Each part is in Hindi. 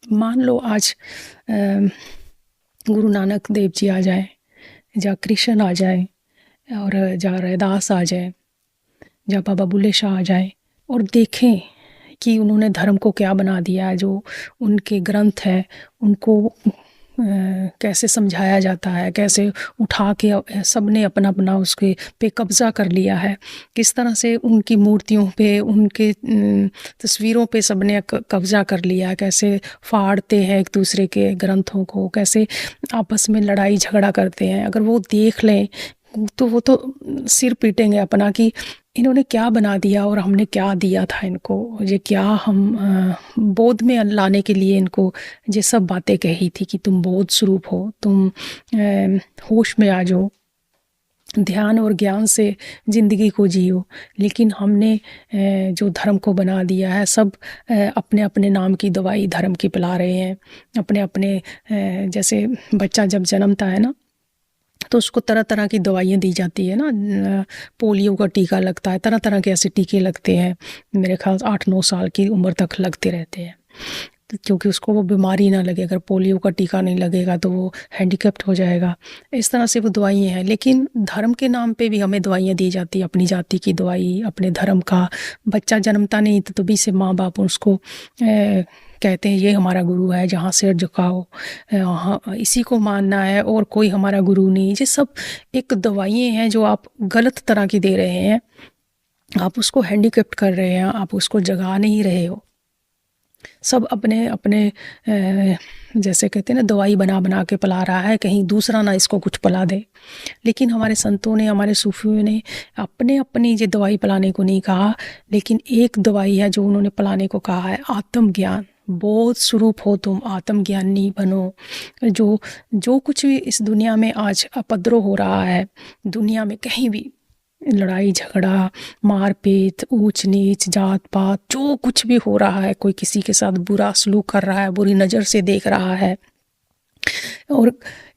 मान लो आज गुरु नानक देव जी आ जाए, या कृष्ण आ जाए, और या रैदास आ जाए, या बाबा बुल्ले शाह आ जाए, और देखें कि उन्होंने धर्म को क्या बना दिया है। जो उनके ग्रंथ है उनको कैसे समझाया जाता है, कैसे उठा के सबने अपना अपना उसके पे कब्ज़ा कर लिया है, किस तरह से उनकी मूर्तियों पे, उनके तस्वीरों पे सबने कब्ज़ा कर लिया है, कैसे फाड़ते हैं एक दूसरे के ग्रंथों को, कैसे आपस में लड़ाई झगड़ा करते हैं। अगर वो देख लें तो वो तो सिर पीटेंगे अपना कि इन्होंने क्या बना दिया और हमने क्या दिया था इनको। ये क्या हम बोध में लाने के लिए इनको ये सब बातें कही थी कि तुम बोध स्वरूप हो, तुम होश में आ जाओ, ध्यान और ज्ञान से ज़िंदगी को जियो। लेकिन हमने जो धर्म को बना दिया है, सब अपने अपने नाम की दवाई धर्म की पिला रहे हैं। अपने अपने जैसे बच्चा जब जन्मता है ना, तो उसको तरह तरह की दवाइयाँ दी जाती है ना, पोलियो का टीका लगता है, तरह तरह के ऐसे टीके लगते हैं, मेरे ख्याल 8-9 साल की उम्र तक लगते रहते हैं, क्योंकि उसको वो बीमारी ना लगे। अगर पोलियो का टीका नहीं लगेगा तो वो हैंडीकैप्ड हो जाएगा। इस तरह से वो दवाइयाँ हैं। लेकिन धर्म के नाम पे भी हमें दवाइयाँ दी जाती है, अपनी जाति की दवाई, अपने धर्म का। बच्चा जन्मता नहीं तो तभी से माँ बाप उसको कहते हैं ये हमारा गुरु है, जहाँ सिर झुकाओ, हाँ इसी को मानना है और कोई हमारा गुरु नहीं। ये सब एक दवाइयाँ हैं जो आप गलत तरह की दे रहे हैं। आप उसको हैंडीकैप्ड कर रहे हैं, आप उसको जगा नहीं रहे हो। सब अपने अपने जैसे कहते हैं ना, दवाई बना बना के पिला रहा है, कहीं दूसरा ना इसको कुछ पिला दे। लेकिन हमारे संतों ने, हमारे सूफियों ने अपने अपनी ये दवाई पिलाने को नहीं कहा, लेकिन एक दवाई है जो उन्होंने पिलाने को कहा है, आत्मज्ञान। बोध स्वरूप हो तुम, आत्मज्ञानी बनो। जो जो कुछ भी इस दुनिया में आज उपद्रव हो रहा है, दुनिया में कहीं भी लड़ाई झगड़ा, मारपीट, ऊंच नीच, जात पात, जो कुछ भी हो रहा है, कोई किसी के साथ बुरा सलूक कर रहा है, बुरी नज़र से देख रहा है, और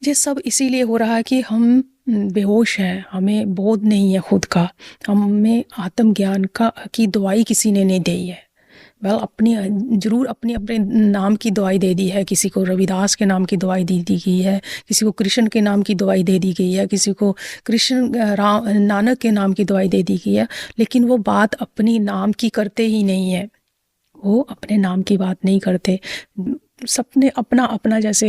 ये सब इसीलिए हो रहा है कि हम बेहोश हैं, हमें बोध नहीं है खुद का। हमें आत्मज्ञान की दवाई किसी ने नहीं दी है। वेल अपनी ज़रूर अपनी अपने नाम की दवाई दे दी है। किसी को रविदास के नाम की दवाई दे दी गई है, किसी को कृष्ण के नाम की दवाई दे दी गई है, किसी को नानक के नाम की दवाई दे दी गई है। लेकिन वो बात अपनी नाम की करते ही नहीं है, वो अपने नाम की बात नहीं करते। सबने अपना अपना जैसे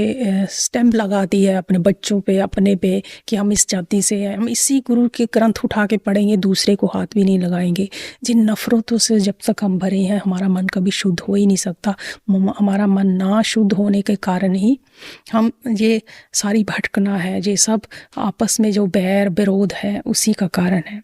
स्टैम्प लगा दी है अपने बच्चों पे, अपने पे, कि हम इस जाति से हैं, हम इसी गुरु के ग्रंथ उठा के पढ़ेंगे, दूसरे को हाथ भी नहीं लगाएंगे। जिन नफ़रतों से जब तक हम भरे हैं, हमारा मन कभी शुद्ध हो ही नहीं सकता। हमारा मन ना शुद्ध होने के कारण ही हम ये सारी भटकना है, ये सब आपस में जो बैर विरोध है, उसी का कारण है।